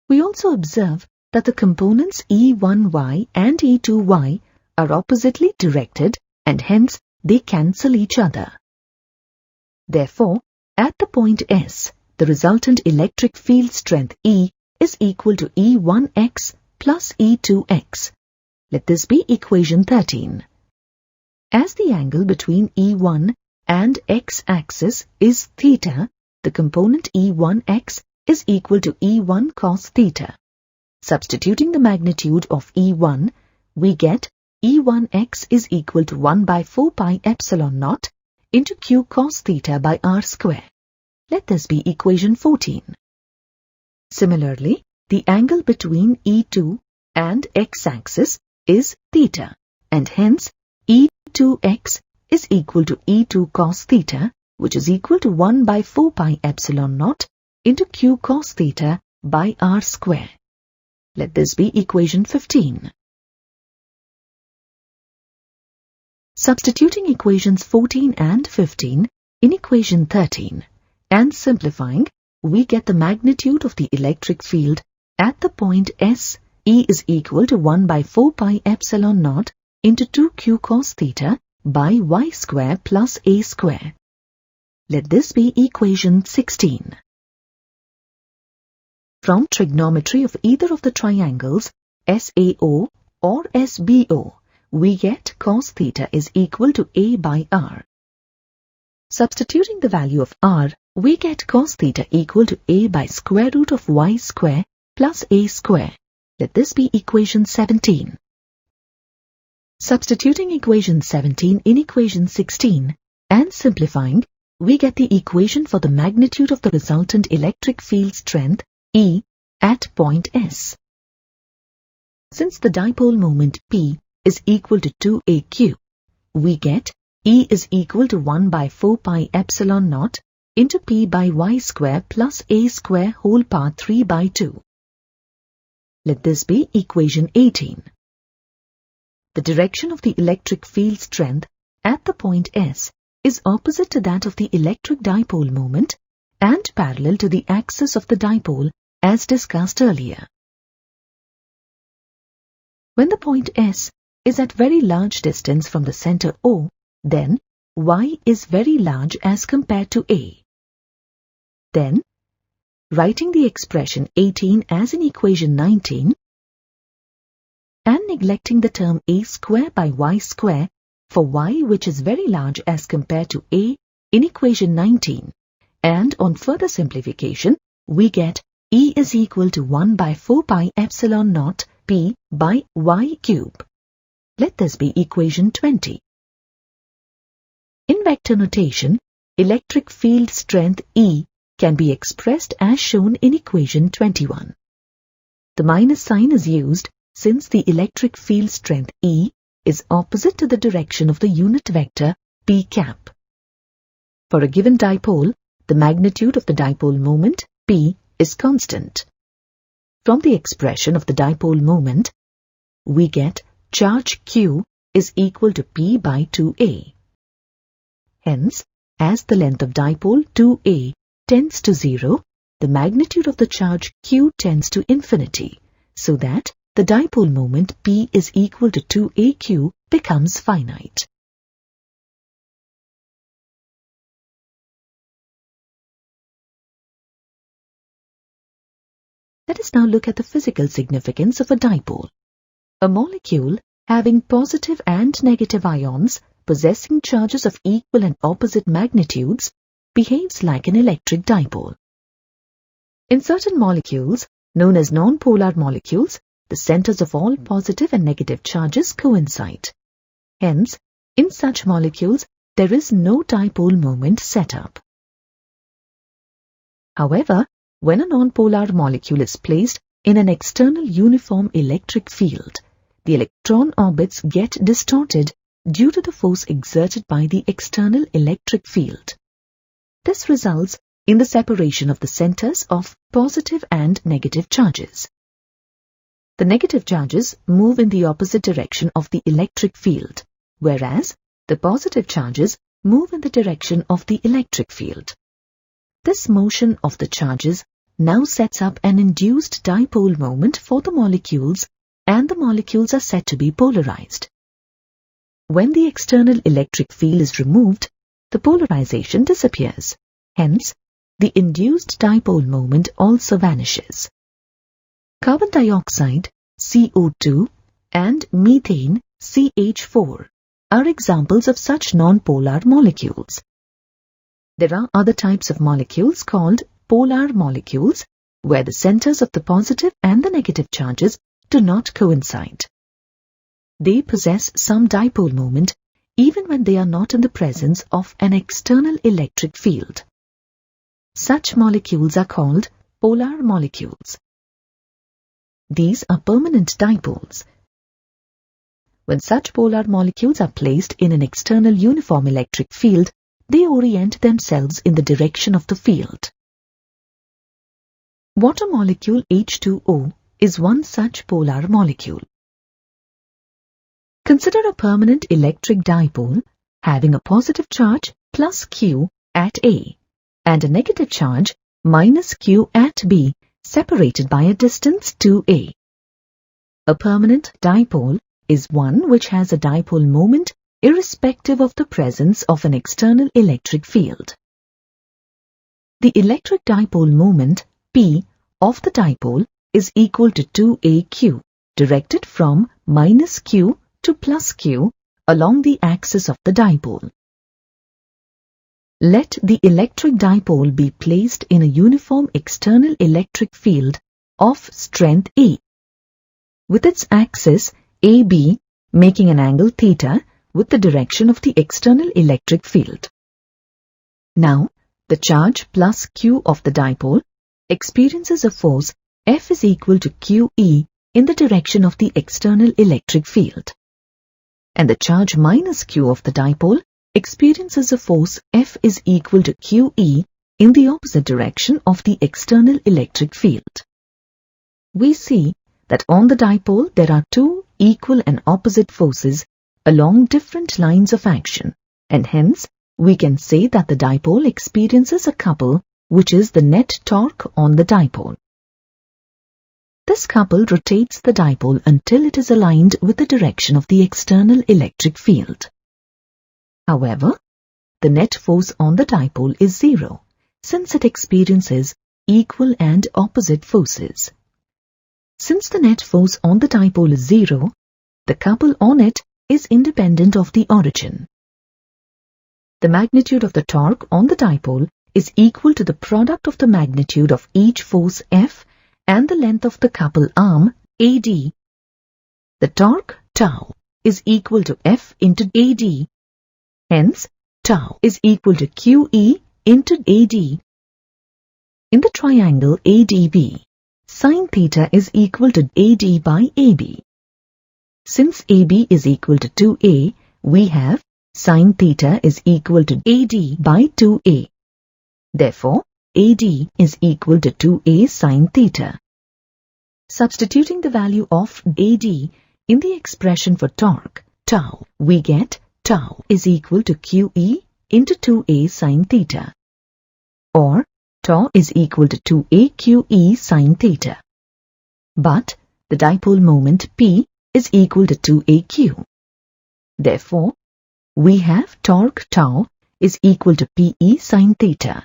We also observe that the components E1y and E2y are oppositely directed and hence they cancel each other. Therefore, at the point S, the resultant electric field strength E is equal to E1x plus E2x. Let this be equation 13. As the angle between E1 and x-axis is theta, the component E1x is equal to E1 cos theta. Substituting the magnitude of E1, we get E1x is equal to 1 by 4 pi epsilon naught into q cos theta by r square. Let this be equation 14. Similarly, the angle between E2 and x-axis is theta, and hence E2x is equal to E2 cos theta, which is equal to 1 by 4 pi epsilon naught into q cos theta by r square. Let this be equation 15. Substituting equations 14 and 15 in equation 13 and simplifying, we get the magnitude of the electric field at the point S. E is equal to 1 by 4 pi epsilon naught into 2q cos theta by y square plus a square. Let this be equation 16. From trigonometry of either of the triangles SAO or SBO, we get cos theta is equal to a by r. Substituting the value of r, we get cos theta equal to a by square root of y square plus a square. Let this be equation 17. Substituting equation 17 in equation 16 and simplifying, we get the equation for the magnitude of the resultant electric field strength E at point S. Since the dipole moment P is equal to 2aq, we get E is equal to 1 by 4 pi epsilon naught into P by y square plus a square whole power 3 by 2. Let this be equation 18. The direction of the electric field strength at the point S is opposite to that of the electric dipole moment and parallel to the axis of the dipole as discussed earlier. When the point S is at very large distance from the center O, then y is very large as compared to A. Then, writing the expression 18 as in equation 19, and neglecting the term a square by y square for y which is very large as compared to a in equation 19, and on further simplification, we get E is equal to 1 by 4 pi epsilon naught P by y cube. Let this be equation 20. In vector notation, electric field strength E can be expressed as shown in equation 21. The minus sign is used since the electric field strength E is opposite to the direction of the unit vector P cap. For a given dipole, the magnitude of the dipole moment P is constant. From the expression of the dipole moment, we get charge Q is equal to P by 2A. Hence, as the length of dipole 2A tends to 0, the magnitude of the charge Q tends to infinity, so that the dipole moment P is equal to 2AQ becomes finite. Let us now look at the physical significance of a dipole. A molecule having positive and negative ions possessing charges of equal and opposite magnitudes behaves like an electric dipole. In certain molecules, known as non-polar molecules, the centers of all positive and negative charges coincide. Hence, in such molecules, there is no dipole moment set up. However, when a non-polar molecule is placed in an external uniform electric field, the electron orbits get distorted due to the force exerted by the external electric field. This results in the separation of the centers of positive and negative charges. The negative charges move in the opposite direction of the electric field, whereas the positive charges move in the direction of the electric field. This motion of the charges now sets up an induced dipole moment for the molecules, and the molecules are said to be polarized. When the external electric field is removed, the polarization disappears. Hence, the induced dipole moment also vanishes. Carbon dioxide, CO2, and methane, CH4, are examples of such non-polar molecules. There are other types of molecules called polar molecules, where the centers of the positive and the negative charges do not coincide. They possess some dipole moment even when they are not in the presence of an external electric field. Such molecules are called polar molecules. These are permanent dipoles. When such polar molecules are placed in an external uniform electric field, they orient themselves in the direction of the field. Water molecule H2O is one such polar molecule. Consider a permanent electric dipole having a positive charge plus Q at A and a negative charge minus Q at B separated by a distance 2A. A permanent dipole is one which has a dipole moment irrespective of the presence of an external electric field. The electric dipole moment P of the dipole is equal to 2AQ, directed from minus Q to plus Q along the axis of the dipole. Let the electric dipole be placed in a uniform external electric field of strength A, with its axis AB making an angle theta with the direction of the external electric field. Now, the charge plus Q of the dipole experiences a force F is equal to QE in the direction of the external electric field. And the charge minus Q of the dipole experiences a force F is equal to QE in the opposite direction of the external electric field. We see that on the dipole there are two equal and opposite forces along different lines of action, and hence we can say that the dipole experiences a couple which is the net torque on the dipole. This couple rotates the dipole until it is aligned with the direction of the external electric field. However, the net force on the dipole is zero, since it experiences equal and opposite forces. Since the net force on the dipole is zero, the couple on it is independent of the origin. The magnitude of the torque on the dipole is equal to the product of the magnitude of each force F and the length of the couple arm AD. The torque tau is equal to F into AD. Hence, tau is equal to QE into AD. In the triangle ADB, sin theta is equal to AD by AB. Since AB is equal to 2A, we have sin theta is equal to AD by 2A. Therefore, AD is equal to 2A sin theta. Substituting the value of AD in the expression for torque, tau, we get tau is equal to QE into 2A sin theta. Or, tau is equal to 2A QE sin theta. But the dipole moment P is equal to 2AQ. Therefore, we have torque tau is equal to PE sin theta.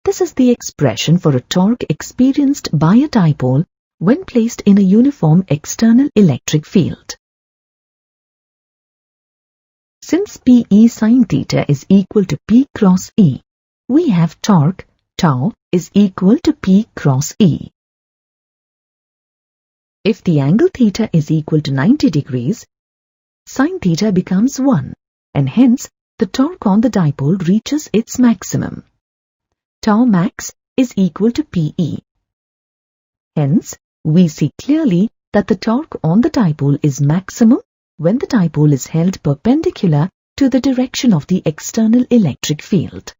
This is the expression for a torque experienced by a dipole when placed in a uniform external electric field. Since PE sin theta is equal to P cross E, we have torque tau is equal to P cross E. If the angle theta is equal to 90 degrees, sin theta becomes 1, and hence the torque on the dipole reaches its maximum. Tau max is equal to PE. Hence, we see clearly that the torque on the dipole is maximum when the dipole is held perpendicular to the direction of the external electric field.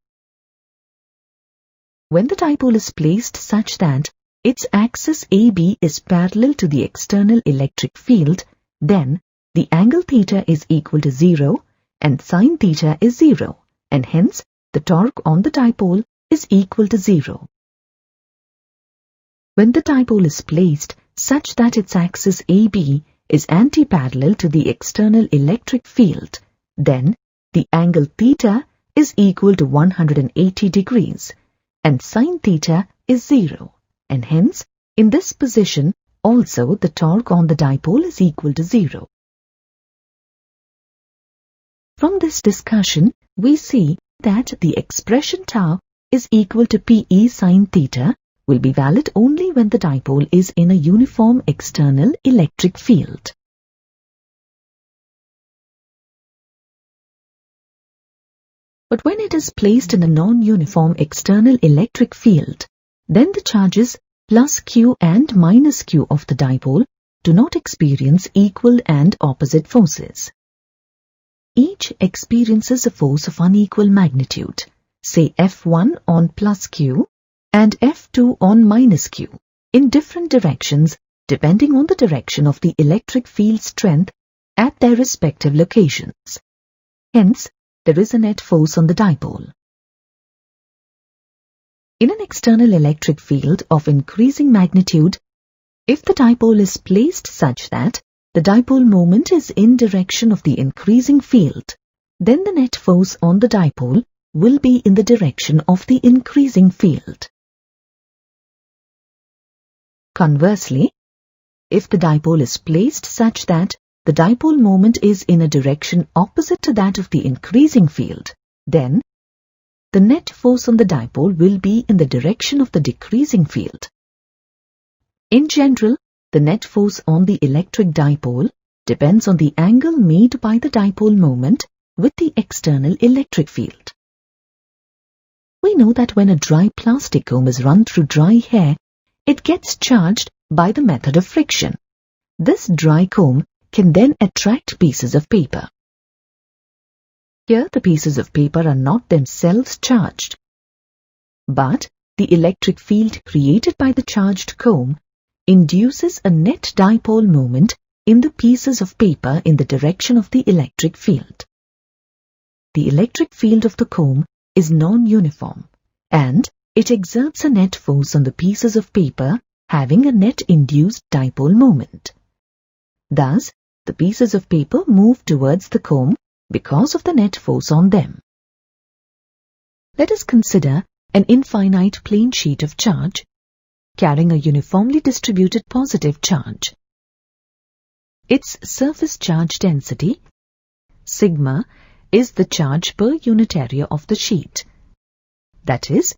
When the dipole is placed such that its axis AB is parallel to the external electric field, then the angle theta is equal to 0 and sin theta is 0, and hence the torque on the dipole is equal to 0. When the dipole is placed such that its axis AB is antiparallel to the external electric field, then the angle theta is equal to 180 degrees and sin theta is 0, and hence in this position also the torque on the dipole is equal to 0. From this discussion, we see that the expression tau is equal to PE sin theta will be valid only when the dipole is in a uniform external electric field. But when it is placed in a non-uniform external electric field, then the charges plus Q and minus Q of the dipole do not experience equal and opposite forces. Each experiences a force of unequal magnitude, say F1 on plus Q and F2 on minus Q, in different directions depending on the direction of the electric field strength at their respective locations. Hence, there is a net force on the dipole. In an external electric field of increasing magnitude, if the dipole is placed such that the dipole moment is in direction of the increasing field, then the net force on the dipole will be in the direction of the increasing field. Conversely, if the dipole is placed such that the dipole moment is in a direction opposite to that of the increasing field, then the net force on the dipole will be in the direction of the decreasing field. In general, the net force on the electric dipole depends on the angle made by the dipole moment with the external electric field. We know that when a dry plastic comb is run through dry hair, it gets charged by the method of friction. This dry comb can then attract pieces of paper. Here the pieces of paper are not themselves charged, but the electric field created by the charged comb induces a net dipole moment in the pieces of paper in the direction of the electric field. The electric field of the comb is non-uniform, and it exerts a net force on the pieces of paper having a net induced dipole moment. Thus, the pieces of paper move towards the comb because of the net force on them. Let us consider an infinite plane sheet of charge carrying a uniformly distributed positive charge. Its surface charge density, sigma, is the charge per unit area of the sheet. That is,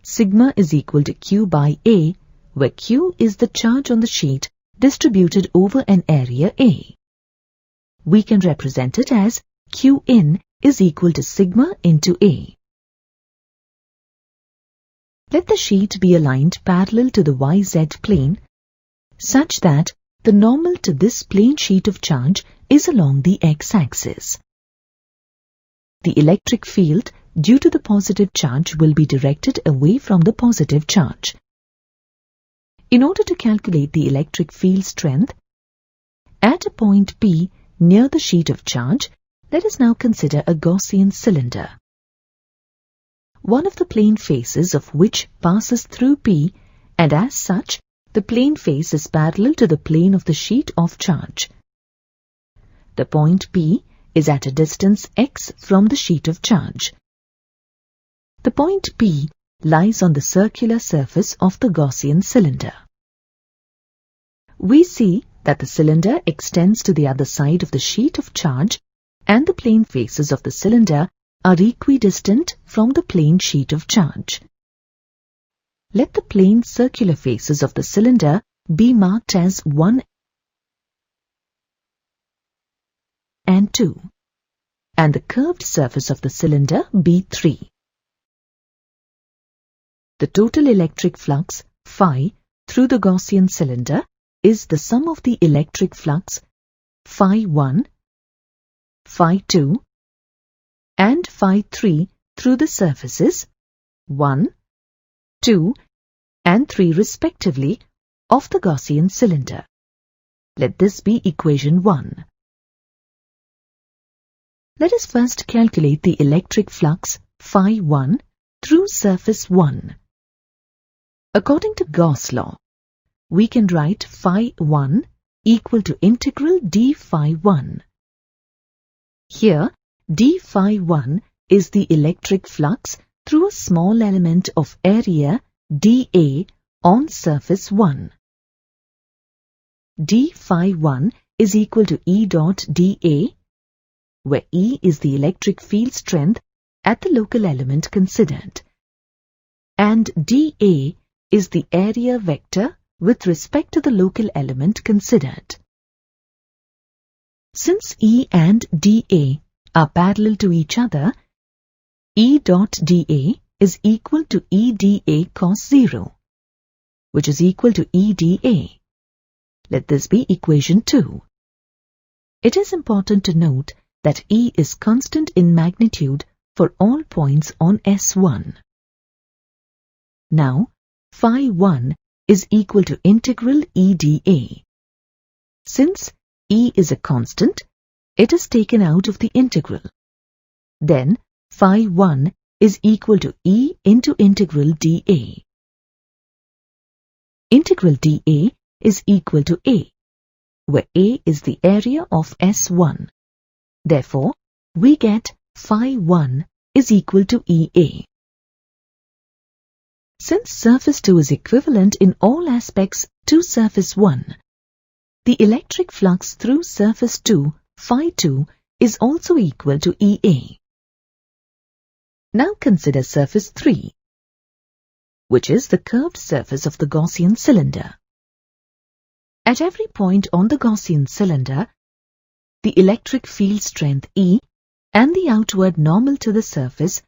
sigma is equal to Q by A, where Q is the charge on the sheet distributed over an area A. We can represent it as Q in is equal to sigma into A. Let the sheet be aligned parallel to the YZ plane such that the normal to this plane sheet of charge is along the x-axis. The electric field due to the positive charge will be directed away from the positive charge. In order to calculate the electric field strength, at a point P near the sheet of charge, let us now consider a Gaussian cylinder, one of the plane faces of which passes through P, and as such, the plane face is parallel to the plane of the sheet of charge. The point P is at a distance x from the sheet of charge. The point P lies on the circular surface of the Gaussian cylinder. We see that the cylinder extends to the other side of the sheet of charge and the plane faces of the cylinder are equidistant from the plane sheet of charge. Let the plane circular faces of the cylinder be marked as 1 and 2, and the curved surface of the cylinder be 3. The total electric flux, phi, through the Gaussian cylinder is the sum of the electric flux, phi 1, phi 2, and phi 3 through the surfaces, 1, 2, and 3 respectively, of the Gaussian cylinder. Let this be equation 1. Let us first calculate the electric flux, phi 1, through surface 1. According to Gauss law, we can write phi 1 equal to integral d phi 1. Here, d phi 1 is the electric flux through a small element of area dA on surface 1. d phi 1 is equal to E dot dA, where E is the electric field strength at the local element considered, and dA is the area vector with respect to the local element considered. Since E and dA are parallel to each other, E dot dA is equal to E dA cos 0, which is equal to E dA. Let this be equation 2. It is important to note that E is constant in magnitude for all points on S1. Now, phi 1 is equal to integral E dA. Since E is a constant, it is taken out of the integral. Then, phi 1 is equal to E into integral dA. Integral dA is equal to A, where A is the area of S1. Therefore, we get phi 1 is equal to EA. Since surface 2 is equivalent in all aspects to surface 1, the electric flux through surface 2, phi 2, is also equal to EA. Now consider surface 3, which is the curved surface of the Gaussian cylinder. At every point on the Gaussian cylinder, the electric field strength E and the outward normal to the surface,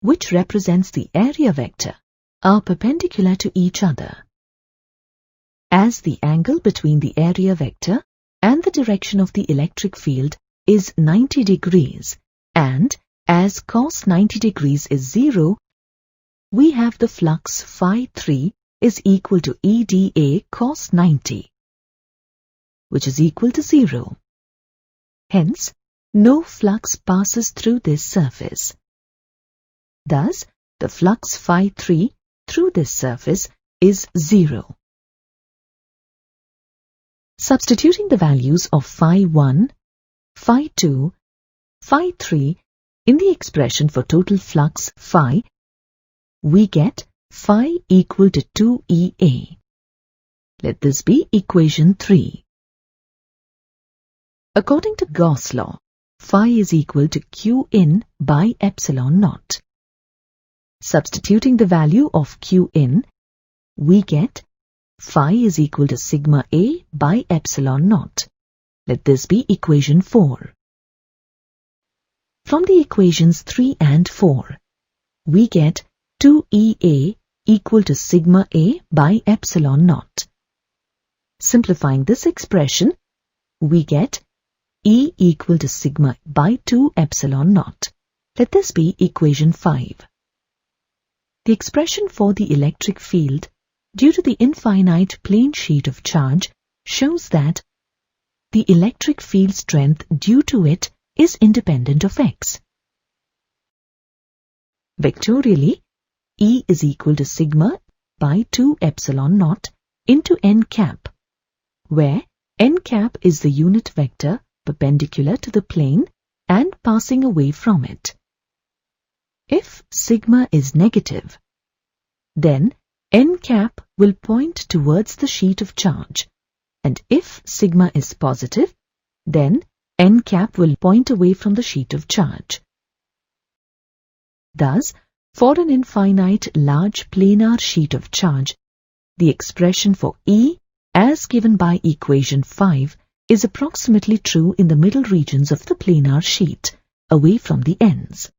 which represents the area vector, are perpendicular to each other. As the angle between the area vector and the direction of the electric field is 90 degrees, and as cos 90 degrees is 0, we have the flux phi 3 is equal to EdA cos 90, which is equal to 0. Hence, no flux passes through this surface. Thus, the flux phi 3 through this surface is 0. Substituting the values of phi 1, phi 2, phi 3 in the expression for total flux phi, we get phi equal to 2EA. Let this be equation 3. According to Gauss law, phi is equal to Q in by epsilon naught. Substituting the value of Q in, we get phi is equal to sigma A by epsilon naught. Let this be equation 4. From the equations 3 and 4, we get 2EA equal to sigma A by epsilon naught. Simplifying this expression, we get E equal to sigma by 2 epsilon naught. Let this be equation 5. The expression for the electric field due to the infinite plane sheet of charge shows that the electric field strength due to it is independent of x. Vectorially, E is equal to sigma by 2 epsilon naught into n cap, where n cap is the unit vector perpendicular to the plane and passing away from it. If sigma is negative, then n cap will point towards the sheet of charge, and if sigma is positive, then n cap will point away from the sheet of charge. Thus, for an infinite large planar sheet of charge, the expression for E, as given by equation 5, is approximately true in the middle regions of the planar sheet, away from the ends.